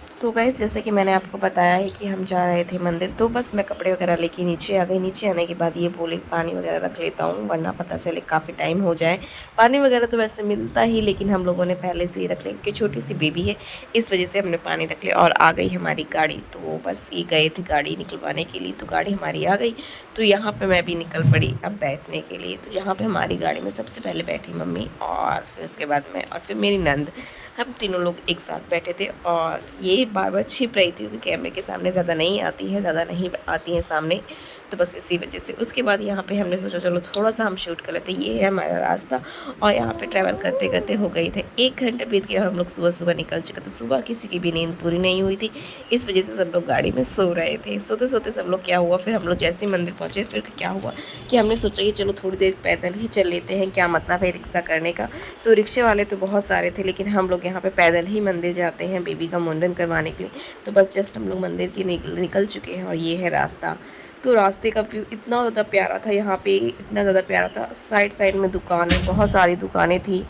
So guys, जैसे कि मैंने आपको बताया है कि हम जा रहे थे मंदिर, तो बस मैं कपड़े वगैरह लेके नीचे आ गई। नीचे आने के बाद ये बोले पानी वगैरह रख लेता हूँ, वरना पता चले काफ़ी टाइम हो जाए। पानी वगैरह तो वैसे मिलता ही, लेकिन हम लोगों ने पहले से ही रख लिया क्योंकि छोटी सी बेबी है, इस वजह से हमने पानी रख लिया। और आ गई हमारी गाड़ी, तो बस ये गए थे गाड़ी निकलवाने के लिए, तो गाड़ी हमारी आ गई। तो यहाँ पर मैं भी निकल पड़ी अब बैठने के लिए। तो यहाँ पर हमारी गाड़ी में सबसे पहले बैठी मम्मी, और फिर उसके बाद मैं, और फिर मेरी नंद। हम तीनों लोग एक साथ बैठे थे। और ये बार बार छिप रही थी क्योंकि कैमरे के सामने ज़्यादा नहीं आती है, ज़्यादा नहीं आती है सामने, तो बस इसी वजह से। उसके बाद यहाँ पे हमने सोचा चलो थोड़ा सा हम शूट कर लेते, ये है हमारा रास्ता। और यहाँ पे ट्रैवल करते करते हो गई थे 1 घंटा बीत गया, और हम लोग सुबह सुबह निकल चुके थे। सुबह किसी की भी नींद पूरी नहीं हुई थी, इस वजह से सब लोग गाड़ी में सो रहे थे। सोते सोते सब लोग क्या हुआ, फिर हम लोग जैसे ही मंदिर पहुँचे, फिर क्या हुआ कि हमने सोचा कि चलो थोड़ी देर पैदल ही चल लेते हैं, क्या मतलब है रिक्शा करने का। तो रिक्शे वाले तो बहुत सारे थे, लेकिन हम लोग यहाँ पे पैदल ही मंदिर जाते हैं बेबी का मुंडन करवाने के लिए। तो बस जस्ट हम लोग मंदिर की निकल चुके हैं, और ये है रास्ता। तो रास्ते का व्यू इतना ज़्यादा प्यारा था, यहाँ पे इतना ज़्यादा प्यारा था। साइड साइड में दुकानें, बहुत सारी दुकानें थी,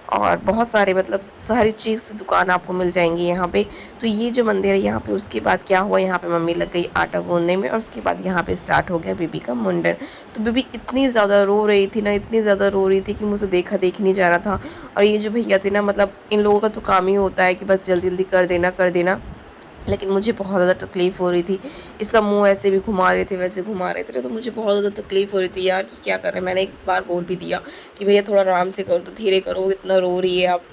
और बहुत सारे मतलब सारी चीज़ से दुकान आपको मिल जाएंगी यहाँ पे। तो ये जो मंदिर है यहाँ पे, उसके बाद क्या हुआ, यहाँ पे मम्मी लग गई आटा गूंदने में, और उसके बाद यहाँ पे स्टार्ट हो गया बेबी का मुंडन। तो बेबी इतनी ज़्यादा रो रही थी ना, इतनी ज़्यादा रो रही थी कि मुझे देखा देख नहीं जा रहा था। और ये जो भैया थे ना, मतलब इन लोगों का तो काम ही होता है कि बस जल्दी जल्दी कर देना। लेकिन मुझे बहुत ज़्यादा तकलीफ़ हो रही थी। इसका मुंह ऐसे भी घुमा रहे थे, वैसे घुमा रहे थे, तो मुझे बहुत ज़्यादा तकलीफ़ हो रही थी यार कि क्या कर रहे हैं। मैंने एक बार बोल भी दिया कि भैया थोड़ा आराम से करो, तो धीरे करो, इतना रो रही है आप।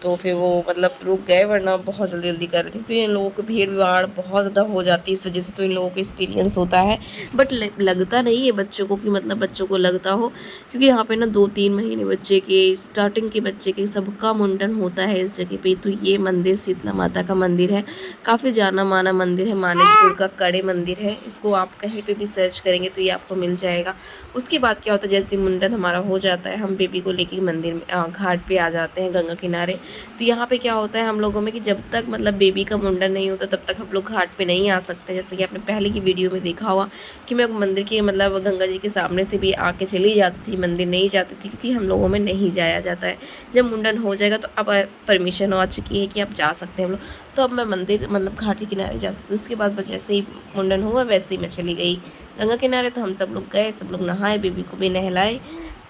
तो फिर वो मतलब रुक गए, वरना बहुत जल्दी जल्दी कर रहे थे क्योंकि इन लोगों को भीड़-भाड़ बहुत ज़्यादा हो जाती है, इस वजह से तो इन लोगों को एक्सपीरियंस होता है। बट लगता नहीं है बच्चों को कि मतलब बच्चों को लगता हो, क्योंकि यहाँ पे ना 2-3 महीने बच्चे के, स्टार्टिंग के बच्चे के सबका मुंडन होता है इस जगह पे। तो ये मंदिर शीतला माता का मंदिर है, काफ़ी जाना माना मंदिर है, मानिकपुर का कड़े मंदिर है। इसको आप कहीं पे भी सर्च करेंगे तो ये आपको मिल जाएगा। उसके बाद क्या होता है, जैसे मुंडन हमारा हो जाता है, हम बेबी को लेके मंदिर में घाट पे आ जाते हैं गंगा किनारे। तो यहाँ पे क्या होता है हम लोगों में कि जब तक मतलब बेबी का मुंडन नहीं होता तब तक हम लोग घाट पे नहीं आ सकते। जैसे कि आपने पहले की वीडियो में देखा होगा कि मैं मंदिर के मतलब गंगा जी के सामने से भी आके चली जाती थी, मंदिर नहीं जाती थी क्योंकि हम लोगों में नहीं जाया जाता है। जब मुंडन हो जाएगा तो अब परमिशन आ चुकी है कि आप जा सकते हैं हम लोग। तो अब मैं मंदिर मतलब घाट के किनारे जा सकती हूँ। उसके बाद बस जैसे ही मुंडन हुआ वैसे ही मैं चली गई गंगा किनारे। तो हम सब लोग गए, सब लोग नहाए, बेबी को भी नहलाए।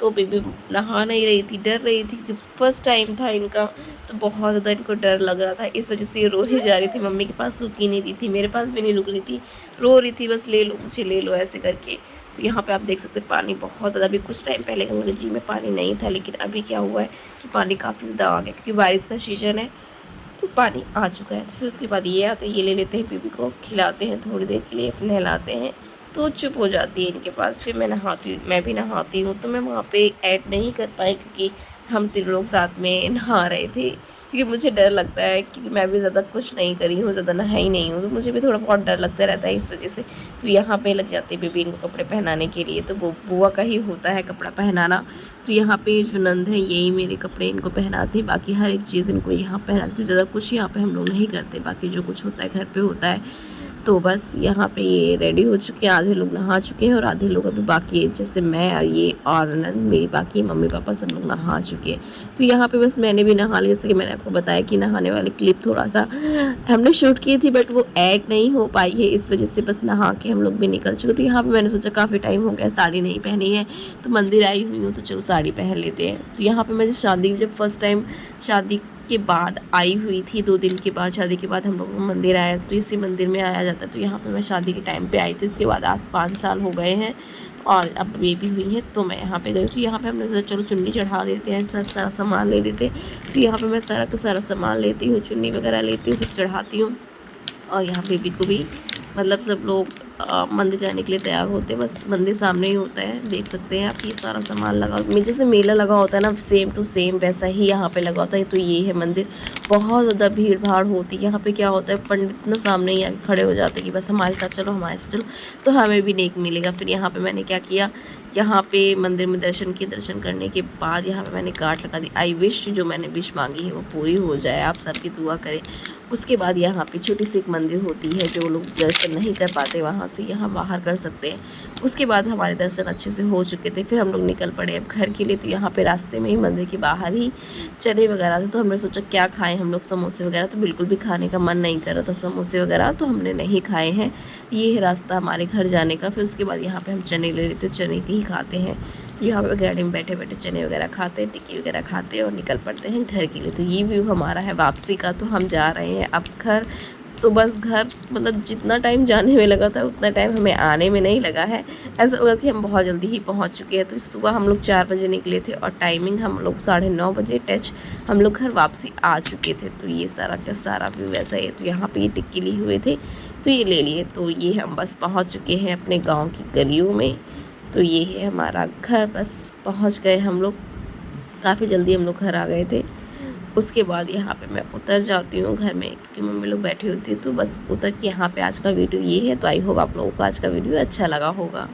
तो बेबी नहा नहीं रही थी, डर रही थी क्योंकि फर्स्ट टाइम था इनका, तो बहुत ज़्यादा इनको डर लग रहा था। इस वजह से ये रो ही जा रही थी, मम्मी के पास रुक ही नहीं रही थी, मेरे पास भी नहीं रुक रही थी, रो रही थी बस ले लो मुझे, ले लो ऐसे करके। तो यहाँ पे आप देख सकते हैं पानी बहुत ज़्यादा, अभी कुछ टाइम पहले गंगा जी में पानी नहीं था, लेकिन अभी क्या हुआ है कि पानी काफ़ी ज़्यादा आ गया क्योंकि बारिश का सीज़न है, तो पानी आ चुका है। तो फिर उसके बाद ये आते हैं, ये ले लेते हैं बेबी को, खिलाते हैं थोड़ी देर के लिए, फिर नहलाते हैं, तो चुप हो जाती है इनके पास। फिर मैं भी नहाती हूँ। तो मैं वहाँ पे ऐड नहीं कर पाई क्योंकि हम 3 लोग साथ में नहा रहे थे, क्योंकि मुझे डर लगता है कि मैं भी ज़्यादा कुछ नहीं करी हूँ, ज़्यादा नहाई नहीं हूँ, तो मुझे भी थोड़ा बहुत डर लगता रहता है इस वजह से। तो यहाँ पे लग जाते हैं बेबी इनको कपड़े पहनाने के लिए, तो वो बुआ का ही होता है कपड़ा पहनाना। तो यहाँ पे जो नंद है यही मेरे कपड़े इनको पहनाते हैं, बाकी हर एक चीज़ इनको यहाँ पहनाती हूँ। ज़्यादा कुछ यहाँ पे हम लोग नहीं करते, बाकी जो कुछ होता है घर पे होता है। तो बस यहाँ पे ये रेडी हो चुके हैं, आधे लोग नहा चुके हैं और आधे लोग अभी बाकी है, जैसे मैं और ये और नंद, मेरी बाकी मम्मी पापा सब लोग नहा चुके हैं। तो यहाँ पे बस मैंने भी नहा लिया, जैसे कि मैंने आपको बताया कि नहाने वाली क्लिप थोड़ा सा हमने शूट की थी, बट वो ऐड नहीं हो पाई है, इस वजह से बस नहा के हम लोग भी निकल चुके। तो यहाँ पे मैंने सोचा काफ़ी टाइम हो गया, साड़ी नहीं पहनी है, तो मंदिर आई हुई हूँ तो चलो साड़ी पहन लेते हैं। तो यहाँ पर मैं जब फर्स्ट टाइम शादी के बाद आई हुई थी, 2 दिन के बाद शादी के बाद हम लोग मंदिर आए, तो इसी मंदिर में आया जाता है। तो यहाँ पे मैं शादी के टाइम पे आई थी, उसके बाद आज 5 साल हो गए हैं और अब बेबी हुई है, तो मैं यहाँ पे गई। तो यहाँ पे हमने सोचा चलो चुन्नी चढ़ा देते हैं, सारा सामान ले लेते। तो यहाँ पे मैं सारा का सारा सामान लेती हूँ, चुन्नी वगैरह लेती हूँ, सब चढ़ाती हूँ। और यहाँ बेबी को भी मतलब सब लोग मंदिर जाने के लिए तैयार होते हैं, बस मंदिर सामने ही होता है, देख सकते हैं आप। ये सारा सामान लगा, जैसे मेला लगा होता है ना, सेम टू सेम वैसा ही यहाँ पे लगा होता है। तो ये है मंदिर, बहुत ज़्यादा भीड़ भाड़ होती है यहाँ पे। क्या होता है, पंडित ना सामने ही आके खड़े हो जाते हैं कि बस हमारे साथ चलो, हमारे साथ चलो, तो हमें भी नेक मिलेगा। फिर यहाँ पे मैंने क्या किया, यहाँ पे मंदिर में दर्शन किए, दर्शन करने के बाद यहाँ पे मैंने गांठ लगा दी। आई विश, जो मैंने विश मांगी है वो पूरी हो जाए, आप सबकी दुआ करें। उसके बाद यहाँ पे छोटी सी एक मंदिर होती है, जो लोग दर्शन नहीं कर पाते वहाँ से यहाँ बाहर कर सकते हैं। उसके बाद हमारे दर्शन अच्छे से हो चुके थे, फिर हम लोग निकल पड़े अब घर के लिए। तो यहाँ पे रास्ते में ही मंदिर के बाहर ही चने वगैरह थे, तो हमने सोचा क्या खाएं हम लोग, समोसे वगैरह। तो बिल्कुल भी खाने का मन नहीं कर रहा था समोसे वगैरह, तो हमने नहीं खाए हैं। ये है रास्ता हमारे घर जाने का। फिर उसके बाद यहाँ पर हम चने ले लेते, चने के ही खाते हैं। यहाँ पे गाड़ी में बैठे बैठे चने वगैरह खाते, टिक्की वगैरह खाते और निकल पड़ते हैं घर के लिए। तो ये व्यू हमारा है वापसी का। तो हम जा रहे हैं अब घर। तो बस घर मतलब जितना टाइम जाने में लगा था उतना टाइम हमें आने में नहीं लगा है। ऐसा लगा कि हम बहुत जल्दी ही पहुंच चुके हैं। तो सुबह हम लोग 4 बजे निकले थे और टाइमिंग हम लोग 9:30 बजे टच हम लोग घर वापसी आ चुके थे। तो ये सारा का सारा व्यू ऐसा है। तो यहाँ पे ये टिक्की लिए हुए थे तो ये ले लिए। तो ये हम बस पहुँच चुके हैं अपने गाँव की गलियों में। तो ये है हमारा घर, बस पहुंच गए हम लोग। काफ़ी जल्दी हम लोग घर आ गए थे। उसके बाद यहाँ पे मैं उतर जाती हूँ घर में, क्योंकि मम्मी लोग बैठी होती है। तो बस उतर के यहाँ पे आज का वीडियो ये है। तो आई होप आप लोगों को आज का वीडियो अच्छा लगा होगा।